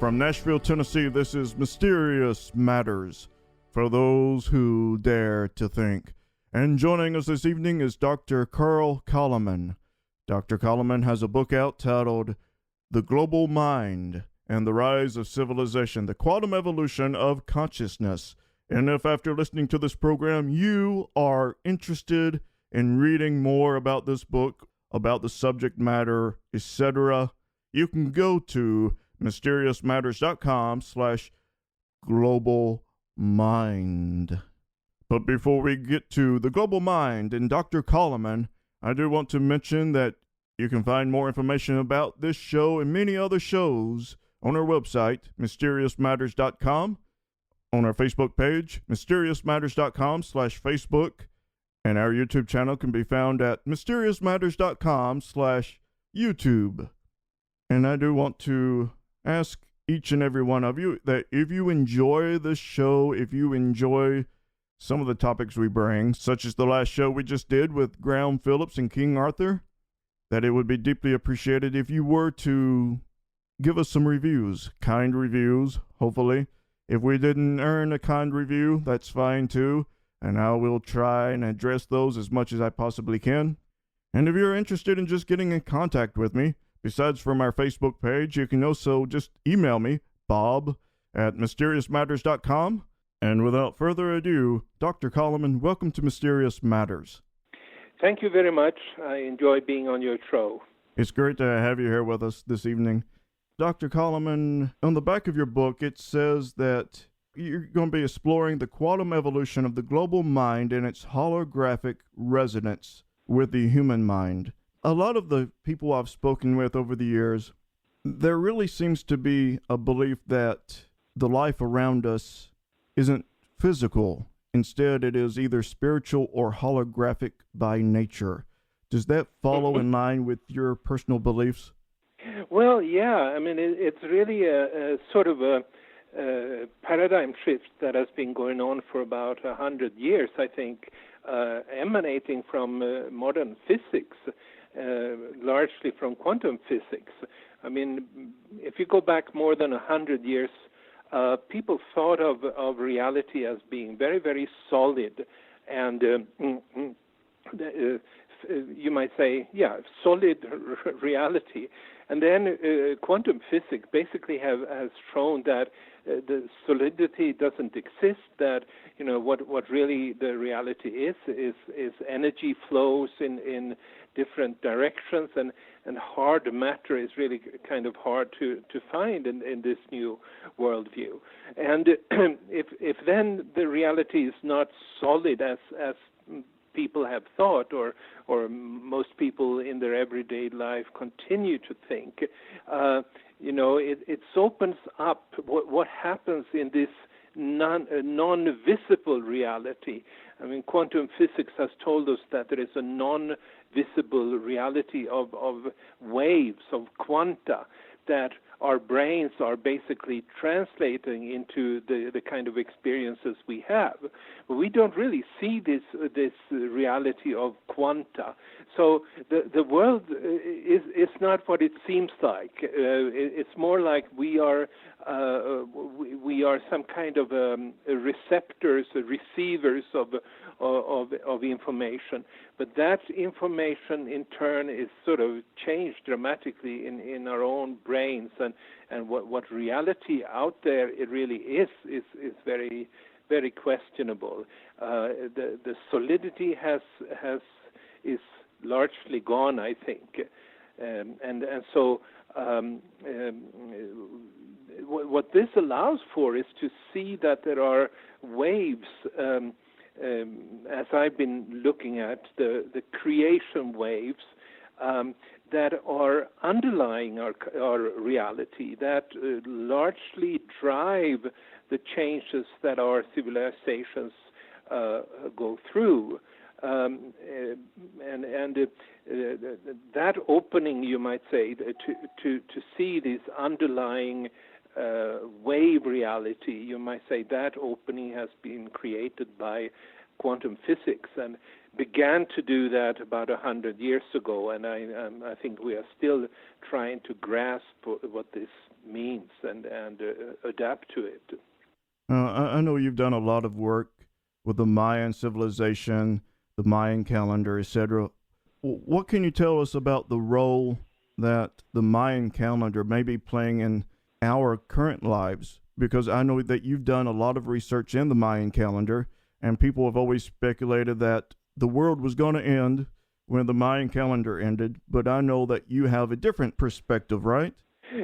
From Nashville, Tennessee, this is Mysterious Matters, for those who dare to think. And joining us this evening is Dr. Carl Calleman. Dr. Calleman has a book out titled The Global Mind and the Rise of Civilization, the Quantum Evolution of Consciousness. And if after listening to this program you are interested in reading more about this book, about the subject matter, etc., you can go to mysteriousmatters.com/global mind. But before we get to the global mind and Dr. Calleman, I do want to mention that you can find more information about this show and many other shows on our website, mysteriousmatters.com, on our Facebook page, mysteriousmatters.com/Facebook, and our YouTube channel can be found at mysteriousmatters.com/YouTube. And I do want to ask each and every one of you that if you enjoy this show, if you enjoy some of the topics we bring, such as the last show we just did with Graham Phillips and King Arthur, that it would be deeply appreciated if you were to give us some reviews, kind reviews, hopefully. If we didn't earn a kind review, that's fine too, and I will try and address those as much as I possibly can. And if you're interested in just getting in contact with me, besides from our Facebook page, you can also just email me, bob@mysteriousmatters.com. And without further ado, Dr. Calleman, welcome to Mysterious Matters. Thank you very much. I enjoy being on your show. It's great to have you here with us this evening. Dr. Calleman, on the back of your book, it says that you're going to be exploring the quantum evolution of the global mind and its holographic resonance with the human mind. A lot of the people I've spoken with over the years, there really seems to be a belief that the life around us isn't physical. Instead, it is either spiritual or holographic by nature. Does that follow in line with your personal beliefs? Well, yeah. I mean, it's really a sort of a paradigm shift that has been going on for about 100 years, I think, emanating from modern physics. Largely from quantum physics. I mean, if you go back more than 100 years, people thought of reality as being very, very solid, and you might say, solid reality. And then quantum physics basically has shown that the solidity doesn't exist, that what really the reality is energy flows in different directions, and hard matter is really kind of hard to find in this new worldview. And if then the reality is not solid as people have thought, or most people in their everyday life continue to think, it opens up what happens in this non-visible reality. I mean, quantum physics has told us that there is a non-visible reality of waves, of quanta, that our brains are basically translating into the kind of experiences we have. But we don't really see this reality of quanta. So the world is not what it seems like. It's more like we are some kind of receptors, receivers of information. But that information in turn is sort of changed dramatically in our own brains, and what reality out there it really is very, very questionable. The solidity is largely gone, I think, and so what this allows for is to see that there are waves. As I've been looking at the creation waves that are underlying our reality, that largely drive the changes that our civilizations go through. And that opening, you might say, to see this underlying wave reality, you might say that opening has been created by quantum physics, and began to do that about 100 years ago. And I think we are still trying to grasp what this means and adapt to it. I know you've done a lot of work with the Mayan civilization, the Mayan calendar, etc. What can you tell us about the role that the Mayan calendar may be playing in our current lives? Because I know that you've done a lot of research in the Mayan calendar, and people have always speculated that the world was going to end when the Mayan calendar ended, but I know that you have a different perspective, right?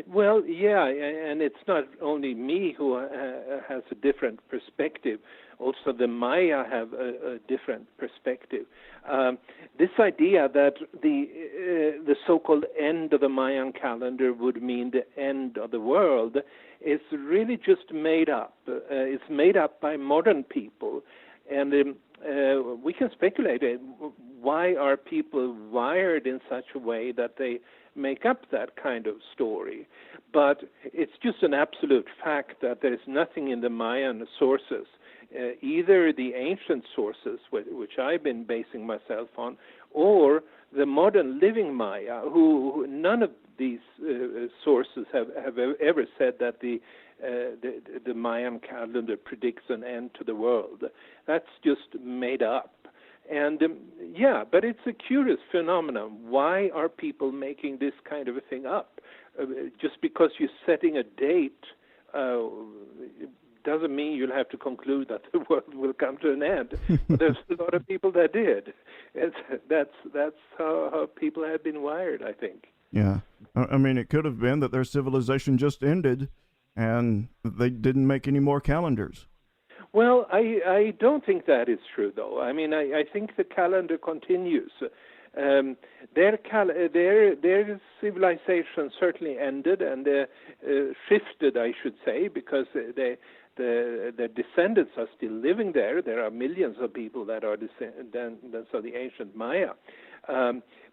Well, yeah, and it's not only me who has a different perspective. Also, the Maya have a different perspective. This idea that the so-called end of the Mayan calendar would mean the end of the world is really just made up. It's made up by modern people, and we can speculate. Why are people wired in such a way that they make up that kind of story? But it's just an absolute fact that there is nothing in the Mayan sources, either the ancient sources, which I've been basing myself on, or the modern living Maya, who none of these sources have ever said that the Mayan calendar predicts an end to the world. That's just made up. And yeah, but it's a curious phenomenon. Why are people making this kind of a thing up? Just because you're setting a date doesn't mean you'll have to conclude that the world will come to an end. But there's a lot of people that did. That's how people have been wired, I think. Yeah. I mean, it could have been that their civilization just ended and they didn't make any more calendars. Well, I don't think that is true, though. I mean, I think the calendar continues. Their civilization certainly ended and shifted, I should say, because their descendants are still living there. There are millions of people that are descendants of the ancient Maya.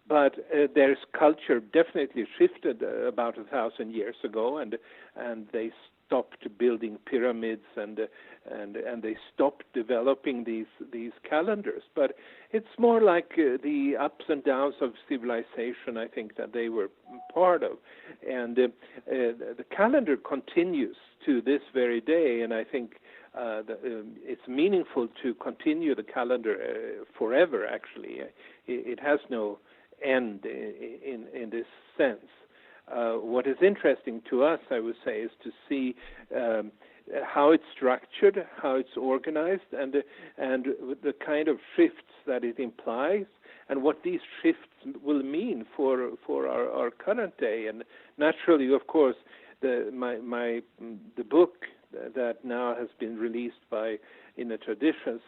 But their culture definitely shifted about 1,000 years ago, and they stopped building pyramids and they stopped developing these calendars. But it's more like the ups and downs of civilization, I think, that they were part of. And the calendar continues to this very day, and I think it's meaningful to continue the calendar forever, actually. It has no end in this sense. What is interesting to us, I would say, is to see how it's structured, how it's organized, and the kind of shifts that it implies, and what these shifts will mean for our current day. And naturally, of course, the book that now has been released by Inner Traditions,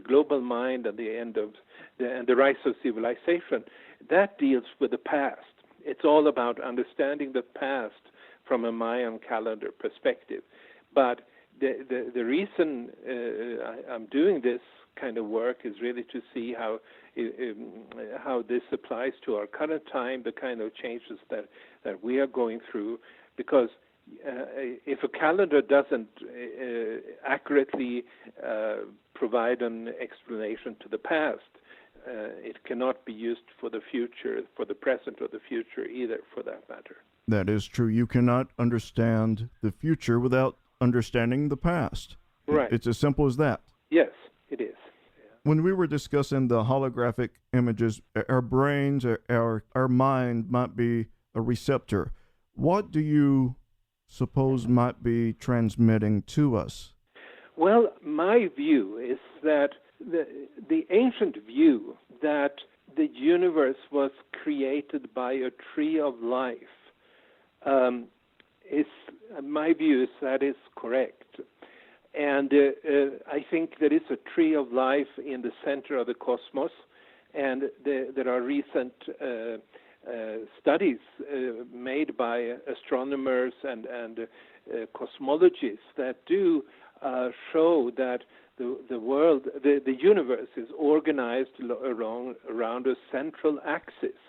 Global Mind and the End of and the Rise of Civilization, that deals with the past. It's all about understanding the past from a Mayan calendar perspective. But the reason I'm doing this kind of work is really to see how this applies to our current time, the kind of changes that we are going through. Because if a calendar doesn't accurately provide an explanation to the past, it cannot be used for the future, for the present or the future either, for that matter. That is true. You cannot understand the future without understanding the past. Right. It's as simple as that. Yes, it is. When we were discussing the holographic images, our brains, our mind might be a receptor. What do you suppose might be transmitting to us? Well, my view is that the ancient view that the universe was created by a tree of life is my view is that is correct. And I think there is a tree of life in the center of the cosmos, and there are recent studies made by astronomers and cosmologists that do show that the world, the universe is organized around a central axis.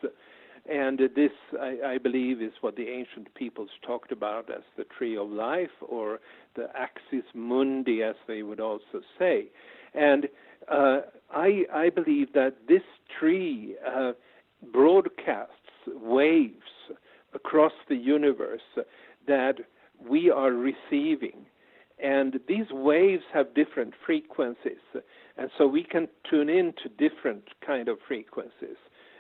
And this, I believe, is what the ancient peoples talked about as the tree of life, or the axis mundi, as they would also say. And I believe that this tree broadcasts waves across the universe that we are receiving. And these waves have different frequencies, and so we can tune in to different kind of frequencies.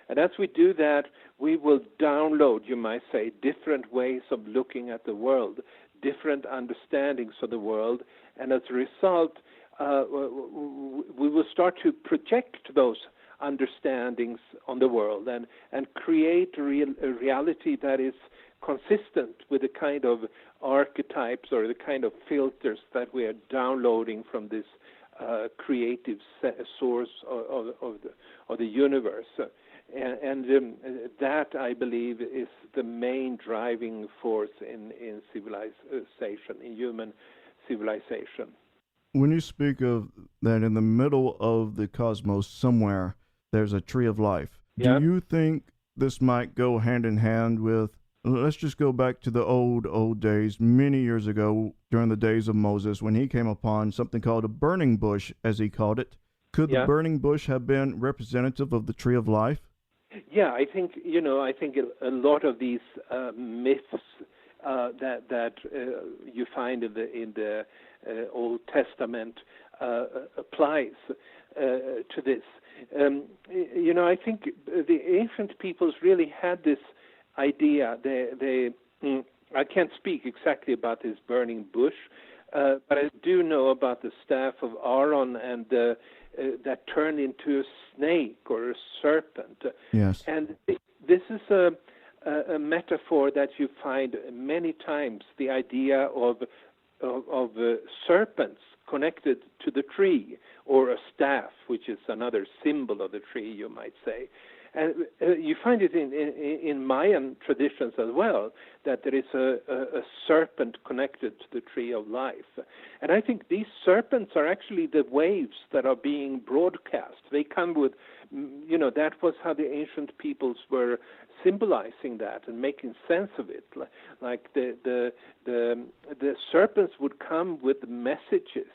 And as we do that, we will download, you might say, different ways of looking at the world, different understandings of the world, and as a result, we will start to project those understandings on the world and create a reality that is consistent with the kind of archetypes or the kind of filters that we are downloading from this creative source of the universe. And that, I believe, is the main driving force in civilization, in human civilization. When you speak of that in the middle of the cosmos somewhere, there's a tree of life. Yeah. Do you think this might go hand in hand with, let's just go back to the old days, many years ago, during the days of Moses, when he came upon something called a burning bush, as he called it. Could the burning bush have been representative of the tree of life? Yeah, I think a lot of these myths that you find in the Old Testament applies to this. I think the ancient peoples really had this idea. I can't speak exactly about this burning bush, but I do know about the staff of Aaron and that turned into a snake or a serpent. Yes. And this is a metaphor that you find many times, the idea of serpents connected to the tree, or a staff, which is another symbol of the tree, you might say. And you find it in Mayan traditions as well, that there is a serpent connected to the tree of life. And I think these serpents are actually the waves that are being broadcast. They come with, that was how the ancient peoples were symbolizing that and making sense of it. Like the serpents would come with messages.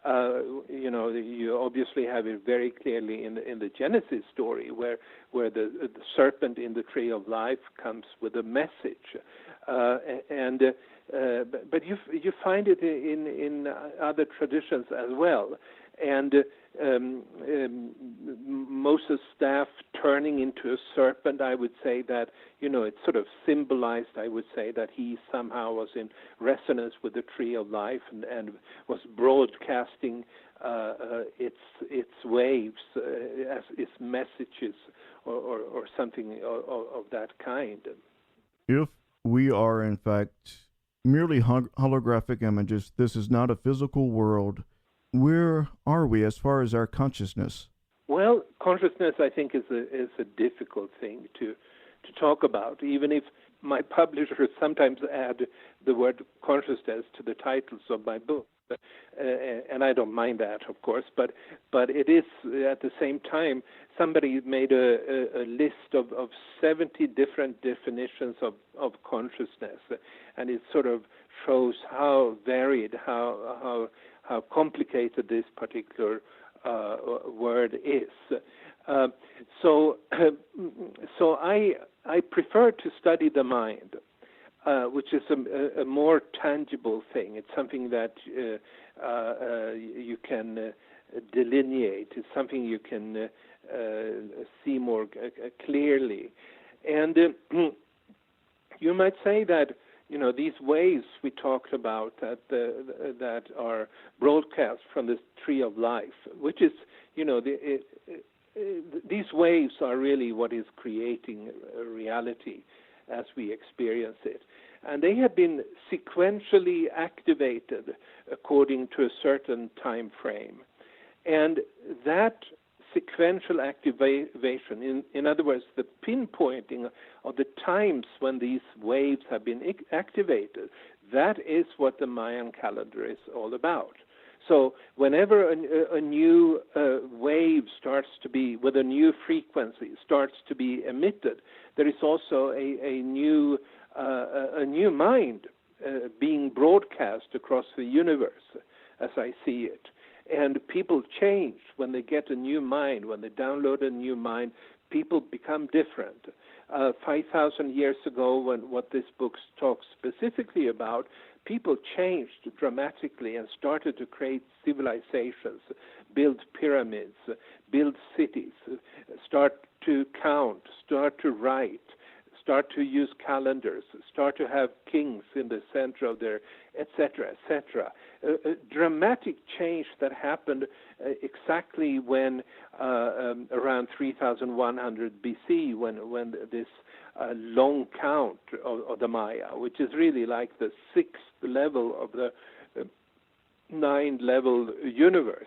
You obviously have it very clearly in the Genesis story, where the serpent in the tree of life comes with a message, but you find it in other traditions as well, and Moses' staff turning into a serpent, I would say that, it sort of symbolized, I would say, that he somehow was in resonance with the tree of life and was broadcasting its waves as its messages or something of that kind. If we are, in fact, merely holographic images, this is not a physical world, where are we as far as our consciousness? Well, consciousness, I think, is a difficult thing to talk about, even if my publishers sometimes add the word consciousness to the titles of my book. And I don't mind that, of course, but it is, at the same time, somebody made a list of 70 different definitions of consciousness, and it sort of shows how varied, how complicated this particular word is. So I prefer to study the mind, which is a more tangible thing. It's something that you can delineate. It's something you can see more clearly. And you might say that these waves we talked about that are broadcast from the tree of life, which is these waves are really what is creating reality as we experience it. And they have been sequentially activated according to a certain time frame. And that sequential activation, in other words, the pinpointing of the times when these waves have been activated, that is what the Mayan calendar is all about. So whenever a new wave starts to be, with a new frequency, starts to be emitted, there is also a new mind being broadcast across the universe, as I see it. And people change when they get a new mind. When they download a new mind, people become different. 5,000 years ago, when what this book talks specifically about, people changed dramatically and started to create civilizations, build pyramids, build cities, start to count, start to write, start to use calendars, start to have kings in the center of their, etc., etc. A dramatic change that happened exactly when around 3100 BC, when this long count of the Maya, which is really like the sixth level of the nine-level universe,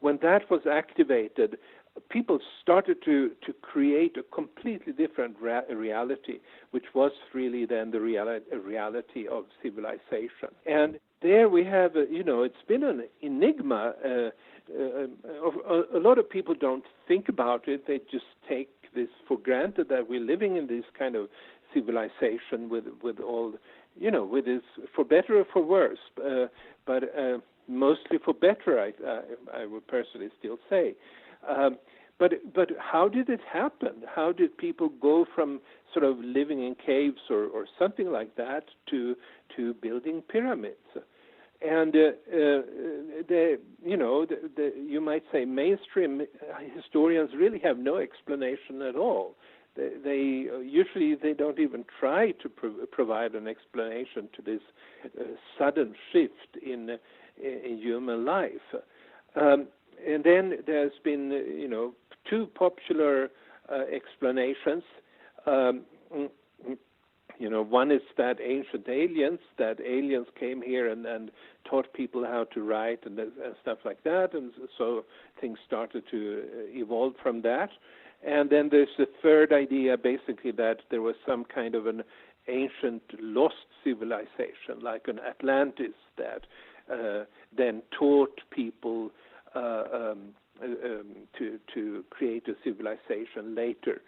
when that was activated, people started to create a completely different reality, which was really then the reality of civilization. And there we have, it's been an enigma. A lot of people don't think about it. They just take this for granted that we're living in this kind of civilization with all, with this, for better or for worse, but mostly for better, I would personally still say. But how did it happen? How did people go from sort of living in caves or something like that to building pyramids? And you might say mainstream historians really have no explanation at all. They usually don't even try to provide an explanation to this sudden shift in human life. And then there's been, two popular explanations. One is that ancient aliens came here and taught people how to write and stuff like that, and so things started to evolve from that. And then there's the third idea, basically, that there was some kind of an ancient lost civilization, like an Atlantis, that then taught people to create a civilization later.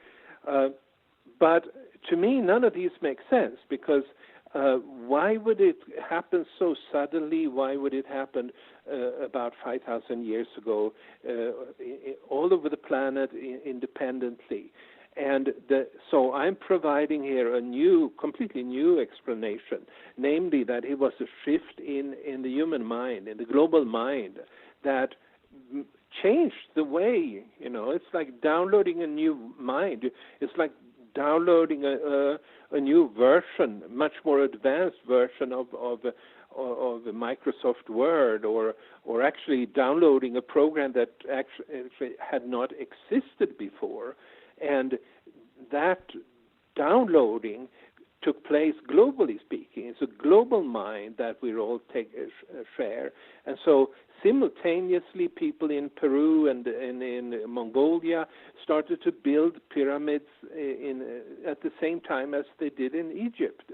But to me, none of these make sense, because why would it happen so suddenly? Why would it happen about 5,000 years ago all over the planet independently? And so I'm providing here a completely new explanation, namely that it was a shift in the human mind, in the global mind, that changed the way, it's like downloading a new mind. It's like downloading a new version, much more advanced version of Microsoft Word, or actually downloading a program that actually had not existed before. And that downloading took place globally speaking. It's a global mind that we all share. And so simultaneously, people in Peru and in Mongolia started to build pyramids at the same time as they did in Egypt,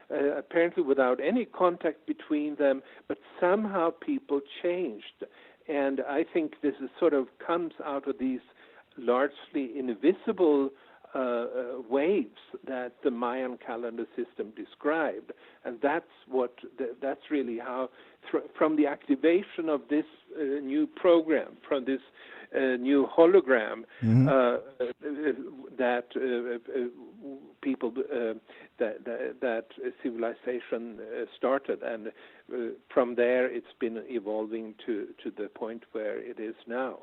apparently without any contact between them, but somehow people changed. And I think this is sort of comes out of these largely invisible waves that the Mayan calendar system described, and that's really how, from the activation of this new program, from this new hologram, that people that civilization started, and from there it's been evolving to the point where it is now.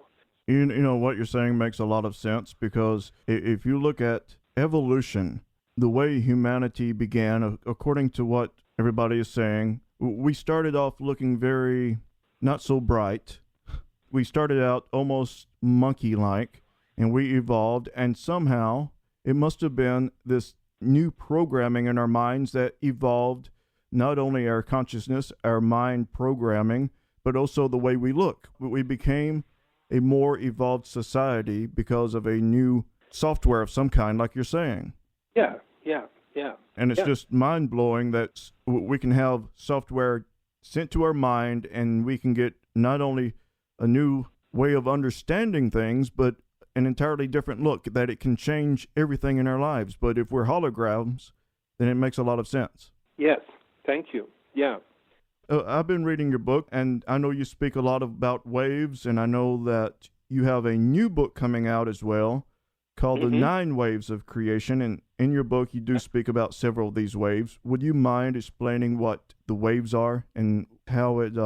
You know, what you're saying makes a lot of sense, because if you look at evolution, the way humanity began, according to what everybody is saying, we started off looking very not so bright. We started out almost monkey-like, and we evolved, and somehow it must have been this new programming in our minds that evolved not only our consciousness, our mind programming, but also the way we look. We became a more evolved society because of a new software of some kind, like you're saying. Yeah. And it's just mind-blowing that we can have software sent to our mind, and we can get not only a new way of understanding things, but an entirely different look, that it can change everything in our lives. But if we're holograms, then it makes a lot of sense. Yes, thank you. Yeah. I've been reading your book, and I know you speak a lot about waves, and I know that you have a new book coming out as well called The Mm-hmm. 9 Waves of Creation. And in your book, you do speak about several of these waves. Would you mind explaining what the waves are and how it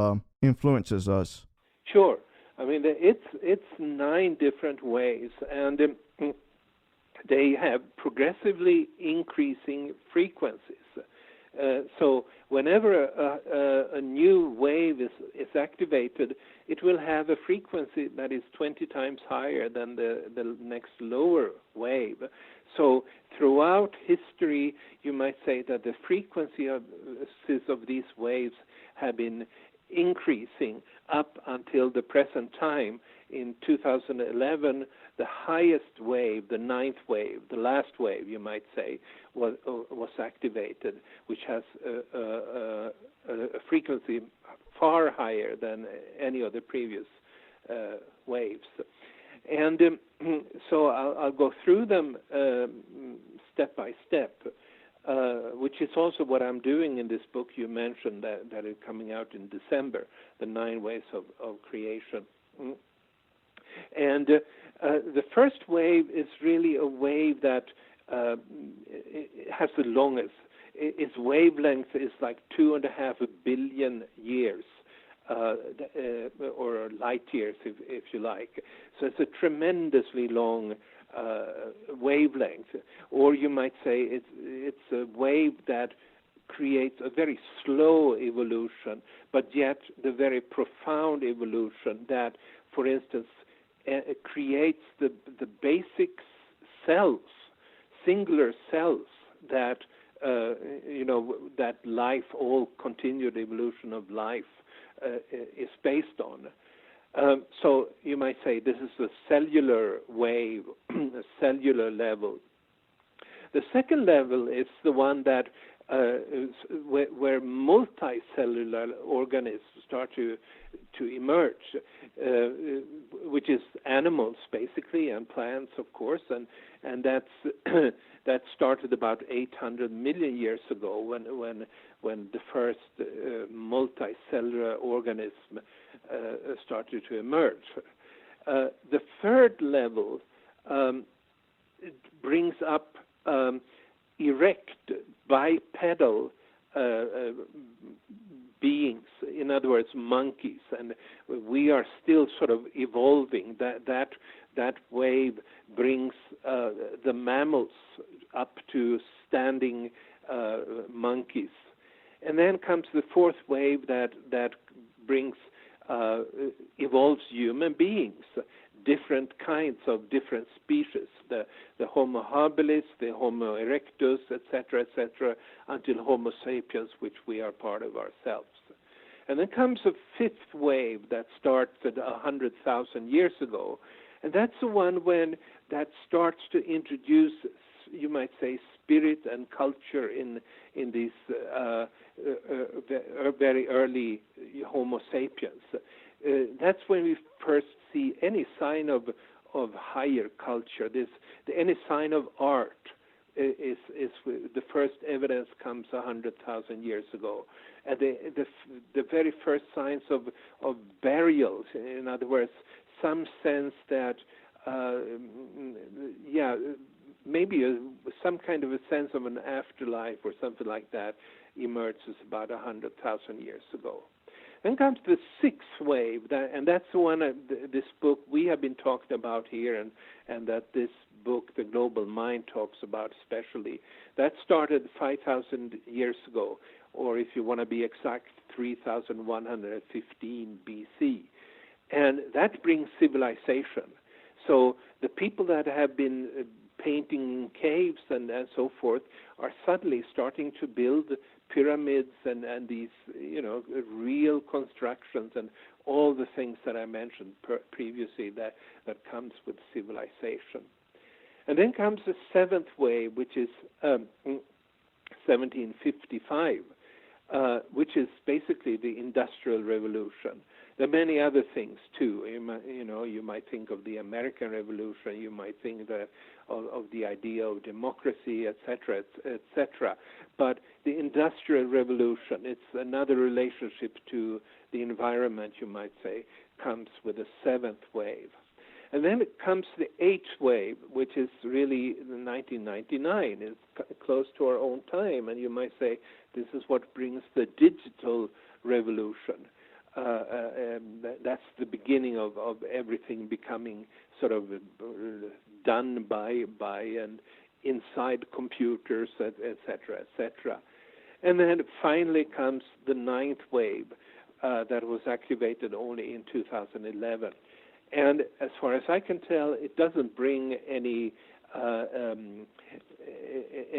influences us? Sure. I mean, it's 9 different waves, and they have progressively increasing frequencies. So whenever a new wave is activated, it will have a frequency that is 20 times higher than the next lower wave. So throughout history, you might say that the frequency of these waves have been increasing up until the present time. In 2011, the highest wave, the 9th wave, the last wave, you might say, was activated, which has a frequency far higher than any of the previous waves. And so I'll go through them step by step, which is also what I'm doing in this book you mentioned that is coming out in December, The 9 Waves of Creation. And the first wave is really a wave that has the longest. Its wavelength is like 2.5 billion years, or light years, if you like. So it's a tremendously long wavelength. Or you might say it's a wave that creates a very slow evolution, but yet the very profound evolution that, for instance, creates the basic cells, singular cells that that life, all continued evolution of life, is based on. So you might say this is a cellular wave, a cellular level. The second level is the one that where multicellular organisms start to emerge, which is animals basically, and plants, of course, and that's that started about 800 million years ago when the first multicellular organism started to emerge. The third level brings up erect bipedal beings, in other words, monkeys, and we are still sort of evolving. That wave brings the mammals up to standing monkeys, and then comes the fourth wave that brings evolves human beings, different kinds of different species, the Homo habilis, the Homo erectus, etc., until Homo sapiens, which we are part of ourselves. And then comes a fifth wave that starts at 100,000 years ago, and that's the one that starts to introduce, you might say, spirit and culture in these very early Homo sapiens. That's when we first see any sign of higher culture. Any sign of art is the first evidence comes 100,000 years ago, and the very first signs of burials. In other words, some sense that maybe some kind of a sense of an afterlife or something like that emerges about 100,000 years ago. Then comes the sixth wave, and that's the one, this book we have been talking about here, and that this book, The Global Mind, talks about especially. That started 5,000 years ago, or if you want to be exact, 3,115 BC. And that brings civilization. So the people that have been painting in caves and so forth are suddenly starting to build pyramids and these real constructions and all the things that I mentioned previously that comes with civilization. And then comes the seventh wave, which is 1755, which is basically the Industrial Revolution. There are many other things too. You might think of the American Revolution. You might think of the idea of democracy, etc., etc. But the Industrial Revolution, it's another relationship to the environment, you might say, comes with the seventh wave. And then it comes the eighth wave, which is really 1999. It's close to our own time, and you might say this is what brings the digital revolution. That's the beginning of everything becoming sort of done by and inside computers, etc., etc. And then finally comes the ninth wave that was activated only in 2011. And as far as I can tell, it doesn't bring any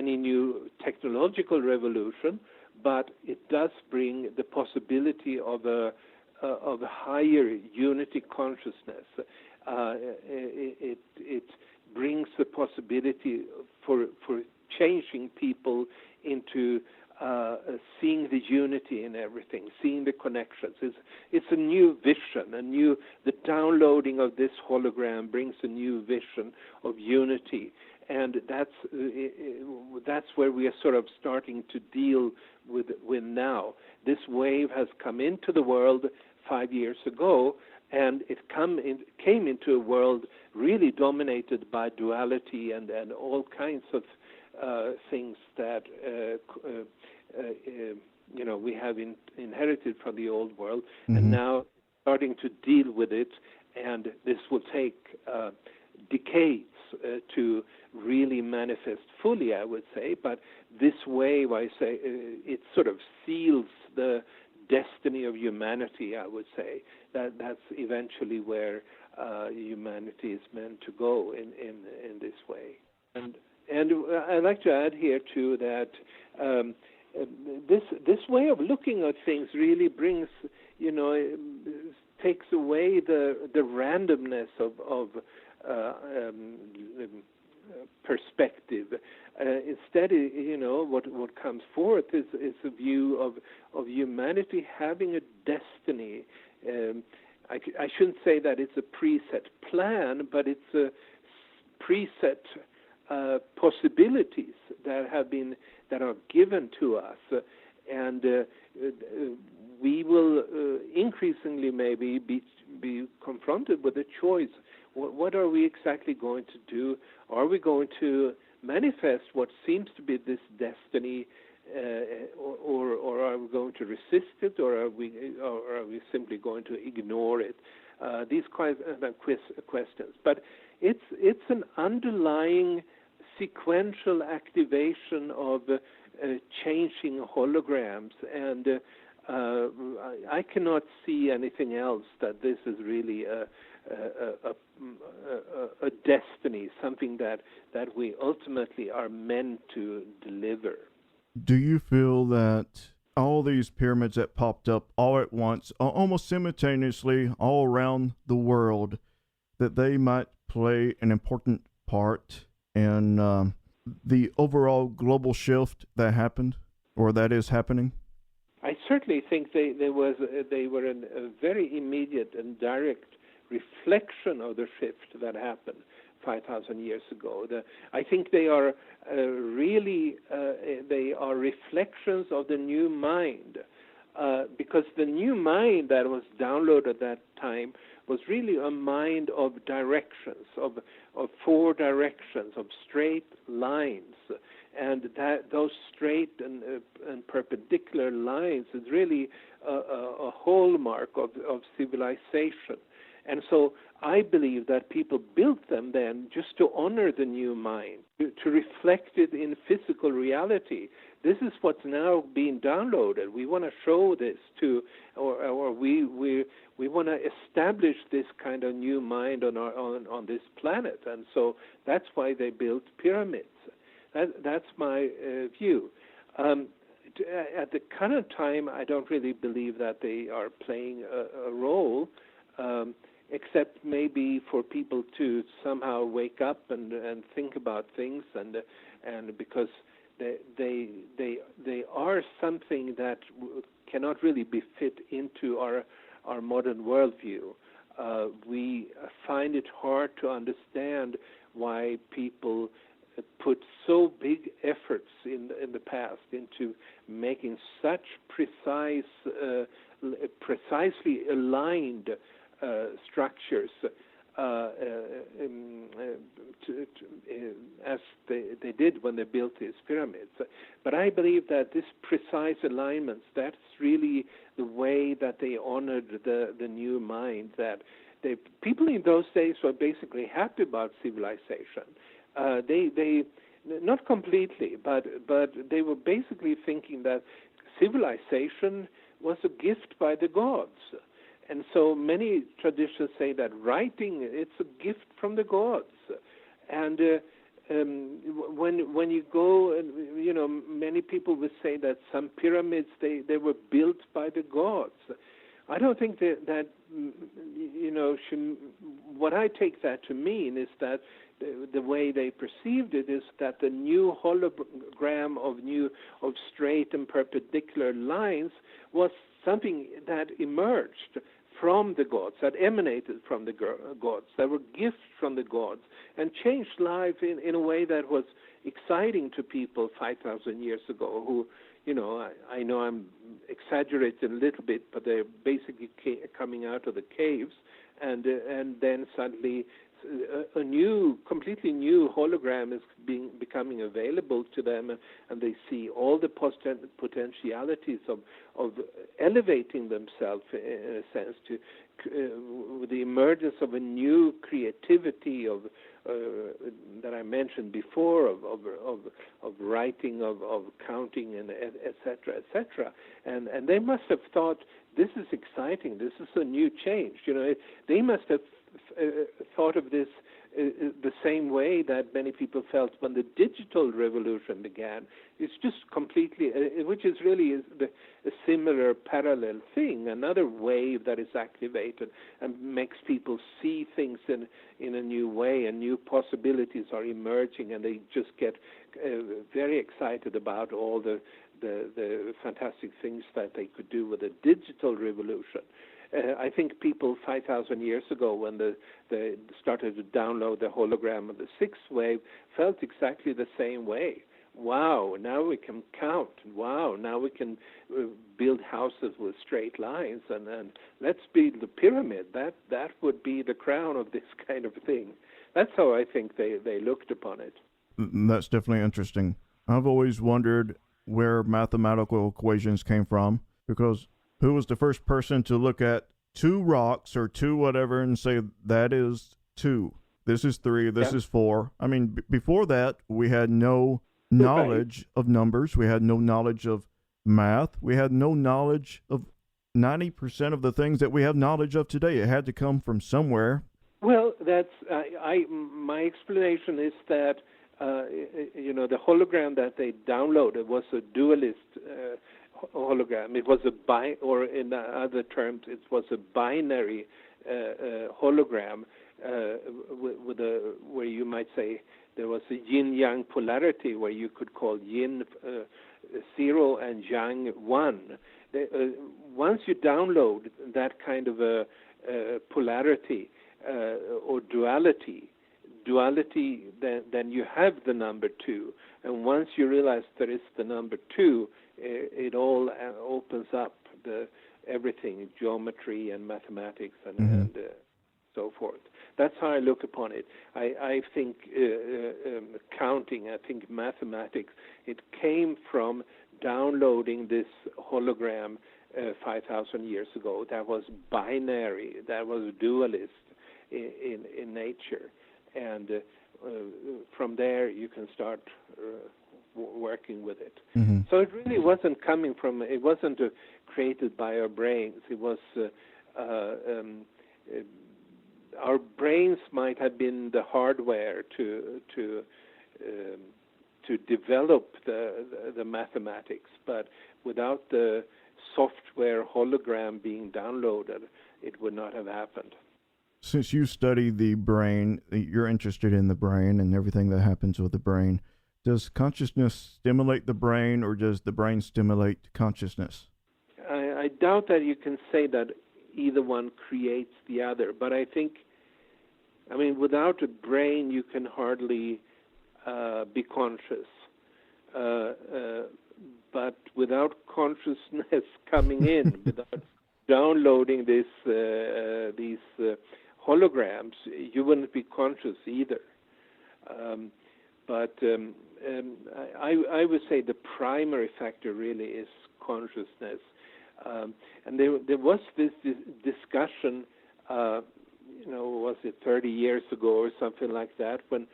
new technological revolution, but it does bring the possibility of a higher unity consciousness. It brings the possibility for changing people into seeing the unity in everything, seeing the connections. It's a new vision, the downloading of this hologram brings a new vision of unity, and that's where we are sort of starting to deal with now. This wave has come into the world 5 years ago, and it came into a world really dominated by duality and all kinds of things that we have inherited from the old world, and now starting to deal with it. And this will take decades to really manifest fully, I would say. But this wave, I say, it sort of seals the destiny of humanity, I would say. That's eventually where humanity is meant to go in this way. And I'd like to add here too that this way of looking at things really brings, takes away the randomness of perspective. Instead, what comes forth is a view of humanity having a destiny. I shouldn't say that it's a preset plan, but it's a preset possibilities that are given to us, and we will increasingly maybe be confronted with a choice. What are we exactly going to do? Are we going to manifest what seems to be this destiny, or are we going to resist it, or are we simply going to ignore it? These kinds of questions, but it's an underlying sequential activation of changing holograms, and I cannot see anything else that this is really a destiny, something that we ultimately are meant to deliver. Do you feel that all these pyramids that popped up all at once, almost simultaneously, all around the world, that they might play an important part in the overall global shift that happened, or that is happening? I certainly think they were a very immediate and direct reflection of the shift that happened 5,000 years ago. I think they are really they are reflections of the new mind, because the new mind that was downloaded at that time was really a mind of directions, of four directions, of straight lines, and that those straight and perpendicular lines is really a hallmark of civilization. And so I believe that people built them then just to honor the new mind, to reflect it in physical reality. This is what's now being downloaded. We want to show this to, or we want to establish this kind of new mind on this planet, and so that's why they built pyramids. That's my view. At the current time, I don't really believe that they are playing a role. Except maybe for people to somehow wake up and think about things, and because they are something that cannot really be fit into our our modern worldview. We find it hard to understand why people put so big efforts in the past into making such precisely aligned structures as they did when they built these pyramids. But I believe that this precise alignments, that's really the way that they honored the new mind, that people in those days were basically happy about civilization. They not completely, but they were basically thinking that civilization was a gift by the gods. And so many traditions say that writing, it's a gift from the gods. And when you go, and many people would say that some pyramids, they were built by the gods. I don't think that what I take that to mean is that the way they perceived it is that the new hologram of straight and perpendicular lines was something that emerged from the gods, that emanated from the gods, that were gifts from the gods, and changed life in a way that was exciting to people 5,000 years ago who, I know I'm exaggerating a little bit, but they're basically coming out of the caves, and then suddenly a completely new hologram is becoming available to them, and they see all the potentialities of elevating themselves in a sense to with the emergence of a new creativity of that I mentioned before of writing, of counting, and etc. And they must have thought, this is exciting. This is a new change. They must have thought of this the same way that many people felt when the digital revolution began. It's just completely, which is really a similar parallel thing, another wave that is activated and makes people see things in a new way, and new possibilities are emerging, and they just get very excited about all the fantastic things that they could do with the digital revolution. I think people 5,000 years ago, when they started to download the hologram of the sixth wave, felt exactly the same way. Wow, now we can count. Wow, now we can build houses with straight lines, and let's build the pyramid. That would be the crown of this kind of thing. That's how I think they looked upon it. That's definitely interesting. I've always wondered where mathematical equations came from, because who was the first person to look at two rocks or two whatever and say, that is 2, this is 3, this is 4? I mean, before that, we had no knowledge of numbers. We had no knowledge of math. We had no knowledge of 90% of the things that we have knowledge of today. It had to come from somewhere. Well, that's my explanation is that the hologram that they downloaded was a dualist hologram. It was or in other terms, it was a binary hologram where you might say there was a yin-yang polarity, where you could call yin 0 and yang 1. Once you download that kind of a polarity or duality, then you have the number 2. And once you realize there is the number 2, it all opens up everything, geometry and mathematics and so forth. That's how I look upon it. I think counting, I think mathematics, it came from downloading this hologram 5,000 years ago that was binary, that was dualist in nature. And from there you can start working with it. So it really wasn't it wasn't created by our brains. It was our brains might have been the hardware to develop the mathematics, but without the software hologram being downloaded, it would not have happened. Since you study the brain, you're interested in the brain and everything that happens with the brain. Does consciousness stimulate the brain, or does the brain stimulate consciousness? I doubt that you can say that either one creates the other. But I think, without a brain, you can hardly be conscious. But without consciousness coming in, without downloading these holograms, you wouldn't be conscious either. But I would say the primary factor really is consciousness. And there was this discussion, was it 30 years ago or something like that, when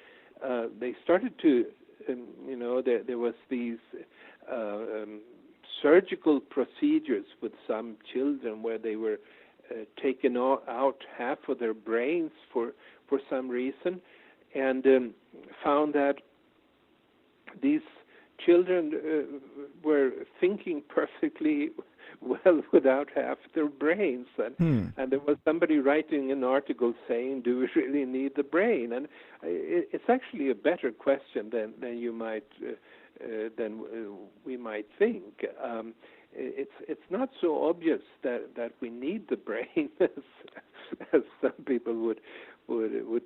they started to, there was these surgical procedures with some children where they were taken out half of their brains for some reason, and found that these children were thinking perfectly well without half their brains, and there was somebody writing an article saying, "Do we really need the brain?" And it's actually a better question than you might than we might think. It's not so obvious that we need the brain as some people would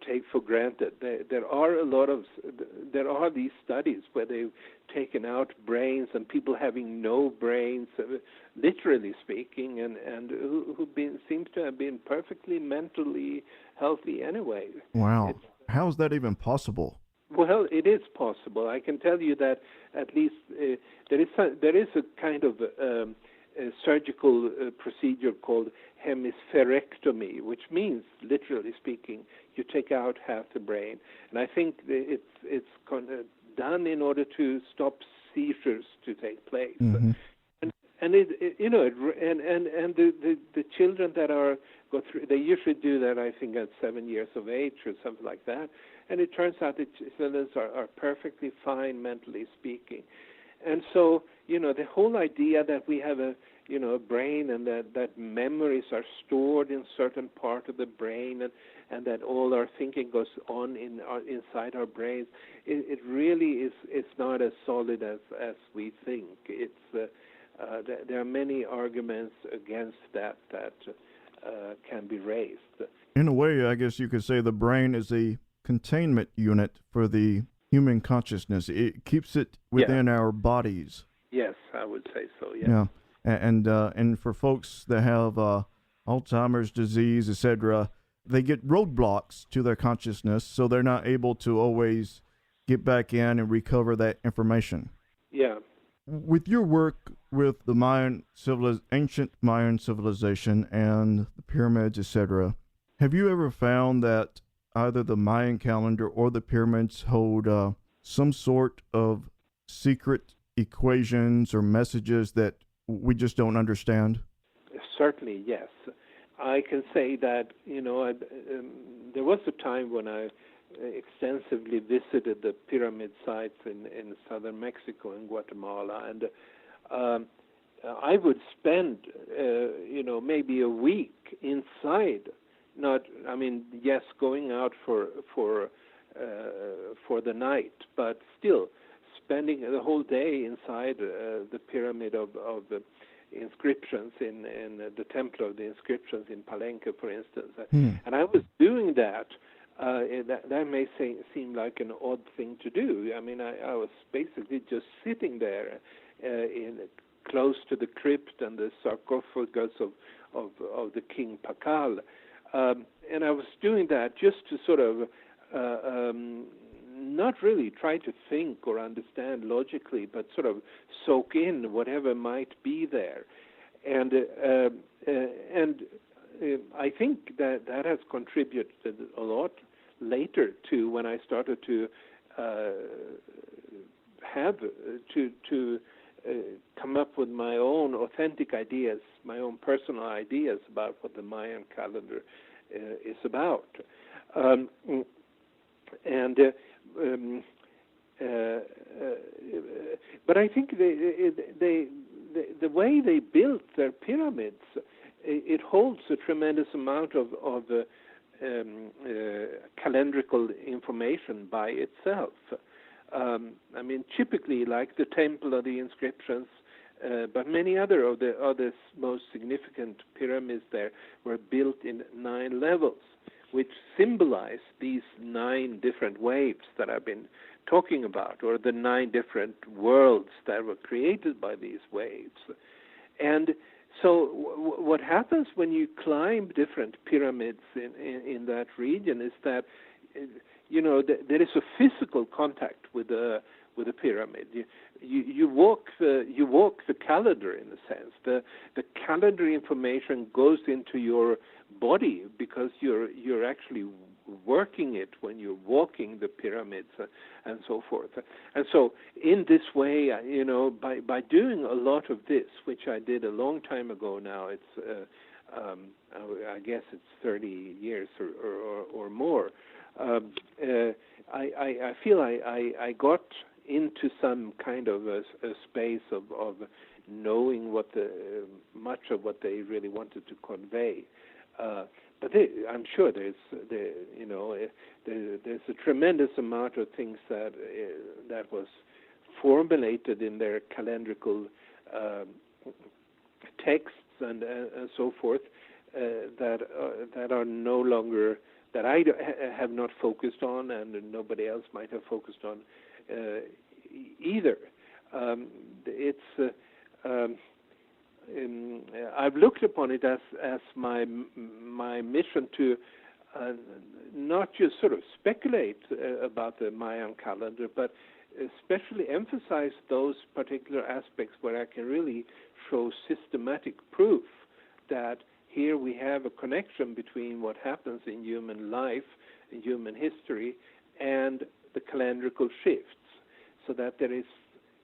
take for granted. There are these studies where they've taken out brains and people having no brains, literally speaking, and who seems to have been perfectly mentally healthy anyway. Wow. How is that even possible? Well, it is possible. I can tell you that at least there is a kind of a surgical procedure called hemispherectomy, which means, literally speaking, you take out half the brain. And I think it's done in order to stop seizures to take place. Mm-hmm. And the children that go through, they usually do that, I think, at 7 years of age or something like that. And it turns out that children are perfectly fine, mentally speaking. And so, the whole idea that we have a brain and that memories are stored in certain part of the brain and that all our thinking goes on inside our brains, it really is not as solid as we think. There are many arguments against that can be raised. In a way, I guess you could say the brain is a containment unit for the human consciousness. It keeps it within our bodies. Yes, I would say so. Yes. Yeah, and for folks that have Alzheimer's disease, etc., they get roadblocks to their consciousness, so they're not able to always get back in and recover that information. Yeah. With your work with the ancient Mayan civilization and the pyramids, etc., have you ever found that either the Mayan calendar or the pyramids hold some sort of secret equations or messages that we just don't understand? Certainly, yes. I can say that, there was a time when I extensively visited the pyramid sites in southern Mexico and Guatemala, and I would spend, maybe a week inside. Going out for the night, but still spending the whole day inside the pyramid of the inscriptions in the Temple of the Inscriptions in Palenque, for instance. And I was doing that. That may seem like an odd thing to do. I was basically just sitting there close to the crypt and the sarcophagus of the King Pakal. And I was doing that just to sort of not really try to think or understand logically, but sort of soak in whatever might be there. And I think that has contributed a lot later to when I started to come up with my own authentic ideas, my own personal ideas about what the Mayan calendar is about. But I think the way they built their pyramids, it holds a tremendous amount of calendrical information by itself. Typically, like the Temple of the Inscriptions, but many other of the most significant pyramids there were built in 9 levels, which symbolize these 9 different waves that I've been talking about, or the 9 different worlds that were created by these waves. And so what happens when you climb different pyramids in that region is that, there is a physical contact with the pyramid. You walk the calendar, in a sense. The calendar information goes into your body because you're actually working it when you're walking the pyramids and so forth. And so in this way, by doing a lot of this, which I did a long time ago now, it's I guess it's 30 years or more, I feel I got into some kind of a space of knowing much of what they really wanted to convey. But I'm sure there's a tremendous amount of things that was formulated in their calendrical texts and so forth that are no longer, that I have not focused on, and nobody else might have focused on either. I've looked upon it as my mission to not just sort of speculate about the Mayan calendar, but especially emphasize those particular aspects where I can really show systematic proof that here we have a connection between what happens in human life, in human history, and the calendrical shifts, so that there is,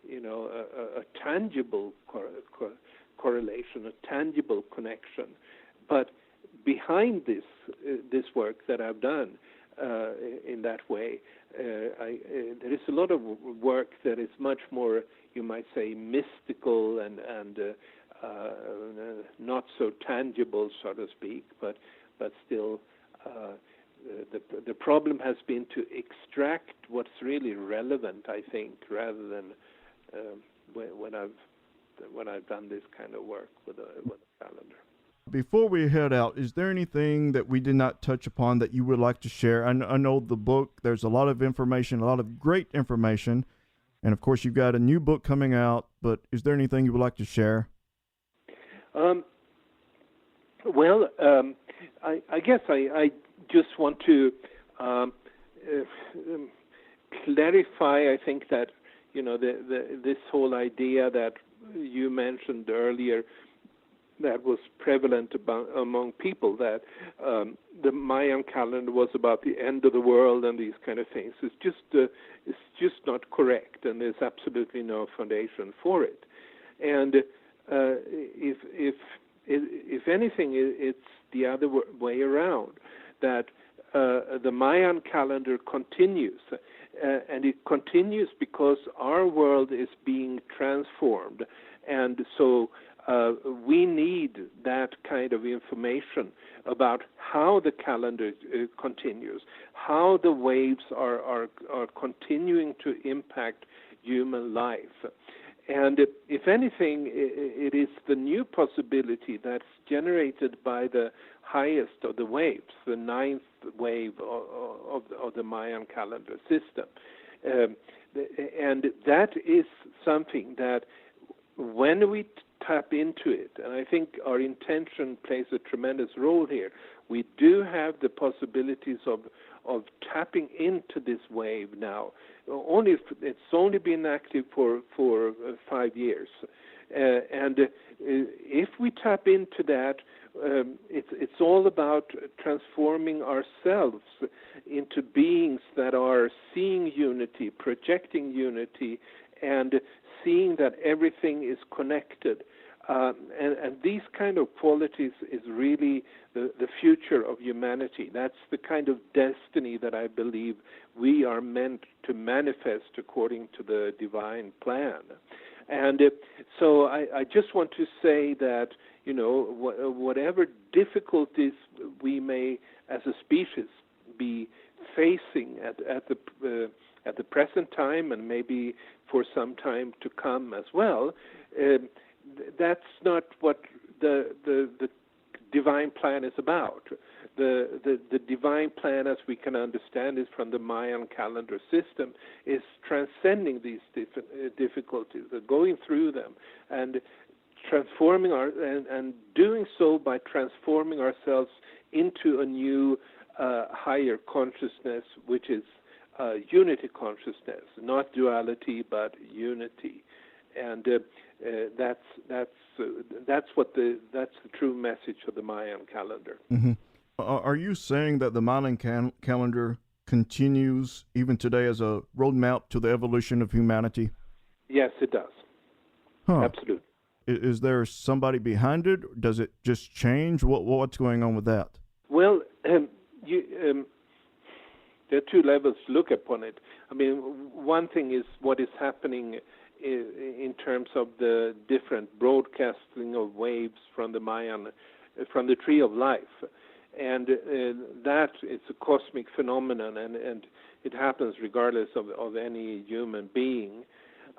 a tangible correlation, a tangible connection. But behind this work that I've done in that way, there is a lot of work that is much more, you might say, mystical and not so tangible, so to speak, but still the problem has been to extract what's really relevant, I think, rather than when I've done this kind of work with a calendar. Before we head out, is there anything that we did not touch upon that you would like to share? I know the book, there's a lot of information, a lot of great information, and of course you've got a new book coming out, but is there anything you would like to share? I guess I just want to clarify, I think, that this whole idea that you mentioned earlier that was prevalent among people, that the Mayan calendar was about the end of the world and these kind of things, it's just not correct, and there's absolutely no foundation for it. And if anything, it's the other way around, that the Mayan calendar continues, and it continues because our world is being transformed, and so we need that kind of information about how the calendar continues, how the waves are continuing to impact human life. And if anything, it is the new possibility that's generated by the highest of the waves, the 9th wave of the Mayan calendar system. And that is something that when we tap into it, and I think our intention plays a tremendous role here, we do have the possibilities of tapping into this wave now. It's only been active for 5 years, and if we tap into that, it's all about transforming ourselves into beings that are seeing unity, projecting unity, and seeing that everything is connected. And these kind of qualities is really the future of humanity. That's the kind of destiny that I believe we are meant to manifest according to the divine plan. And so I just want to say that, whatever difficulties we may, as a species, be facing at at the present time and maybe for some time to come as well. That's not what the divine plan is about. The divine plan, as we can understand it from the Mayan calendar system, is transcending these difficulties, going through them, and transforming and doing so by transforming ourselves into a new higher consciousness, which is unity consciousness, not duality but unity, and that's the true message of the Mayan calendar. Mm-hmm. Are you saying that the Mayan calendar continues even today as a roadmap to the evolution of humanity? Yes, it does. Absolutely. Is there somebody behind it? Does it just change? What's going on with that? Well, there are two levels to look upon it. I mean, one thing is what is happening in terms of the different broadcasting of waves from the Mayan, from the Tree of Life. And that is a cosmic phenomenon, and it happens regardless of any human being.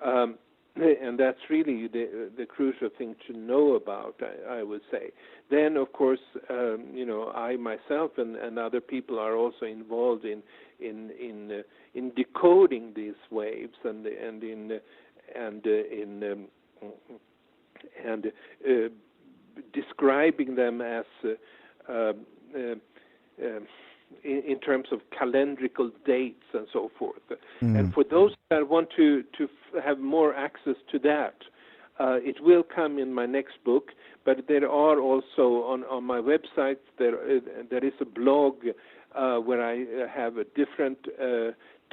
And that's really the crucial thing to know about, I would say. Then, of course, I myself and other people are also involved in decoding these waves and describing them as in terms of calendrical dates and so forth. And for those that want to have more access to that, it will come in my next book, but there are also on my website, there is a blog where I have a different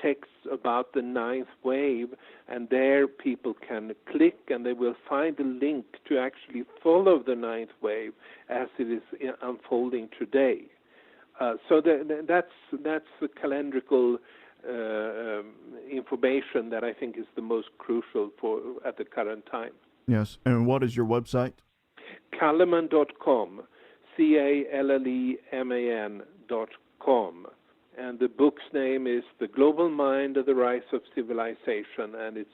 text about the ninth wave, and there people can click and they will find a link to actually follow the ninth wave as it is unfolding today. So that's the calendrical information that I think is the most crucial at the current time. Yes, and what is your website? Calleman.com, Calleman.com. And the book's name is The Global Mind of the Rise of Civilization, and it's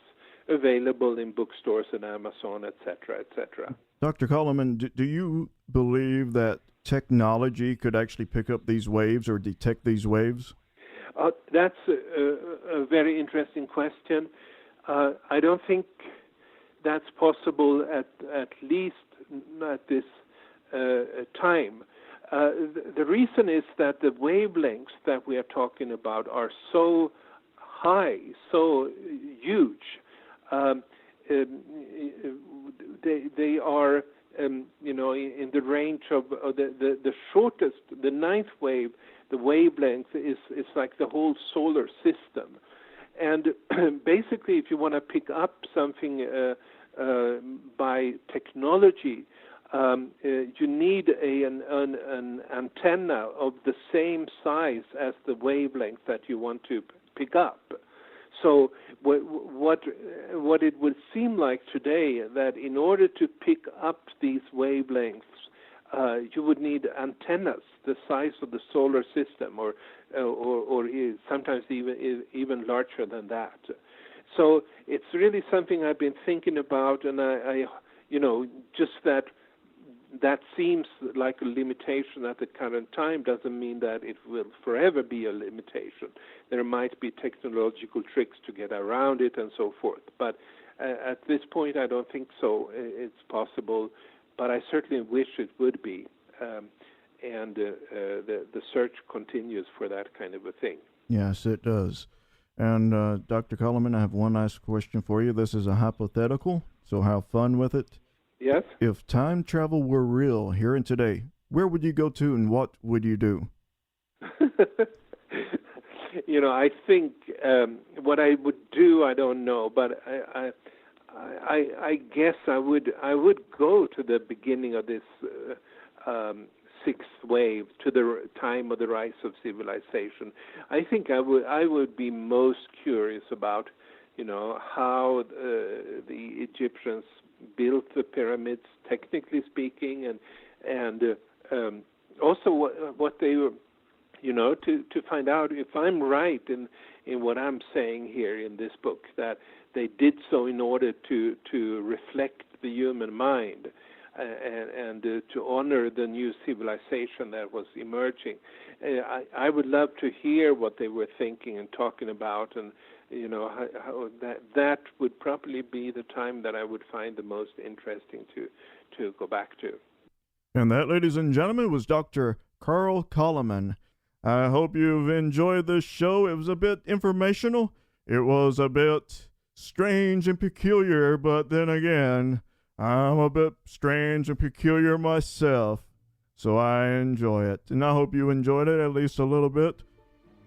available in bookstores and Amazon, etc., etc. Dr. Calleman, do you believe that technology could actually pick up these waves or detect these waves? That's a very interesting question. I don't think that's possible at least at this time. The reason is that the wavelengths that we are talking about are so high, so huge. They are, in the range of the shortest, the ninth wave, the wavelength is like the whole solar system. And basically, if you want to pick up something by technology, you need an antenna of the same size as the wavelength that you want to pick up. So what it would seem like today, that in order to pick up these wavelengths, you would need antennas the size of the solar system, or sometimes even larger than that. So it's really something I've been thinking about, and I just that seems like a limitation at the current time doesn't mean that it will forever be a limitation. There might be technological tricks to get around it and so forth. But at this point, I don't think so. It's possible, but I certainly wish it would be. And the search continues for that kind of a thing. Yes, it does. And Dr. Calleman, I have one last question for you. This is a hypothetical, so have fun with it. Yes? If time travel were real here and today, where would you go to and what would you do? I think what I would do, I don't know, but I guess I would go to the beginning of this sixth wave, to the time of the rise of civilization. I think I would be most curious about, how the Egyptians built the pyramids, technically speaking, and also what they were, to find out if I'm right in in what I'm saying here in this book, that they did so in order to reflect the human mind and to honor the new civilization that was emerging. I would love to hear what they were thinking and talking about, and how that would probably be the time that I would find the most interesting to go back to. And that, ladies and gentlemen, was Dr. Carl Calleman. I hope you've enjoyed this show. It was a bit informational. It was a bit strange and peculiar, but then again, I'm a bit strange and peculiar myself, so I enjoy it. And I hope you enjoyed it at least a little bit.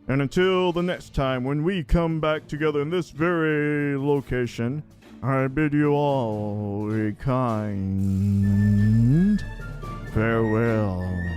And until the next time when we come back together in this very location, I bid you all a kind farewell.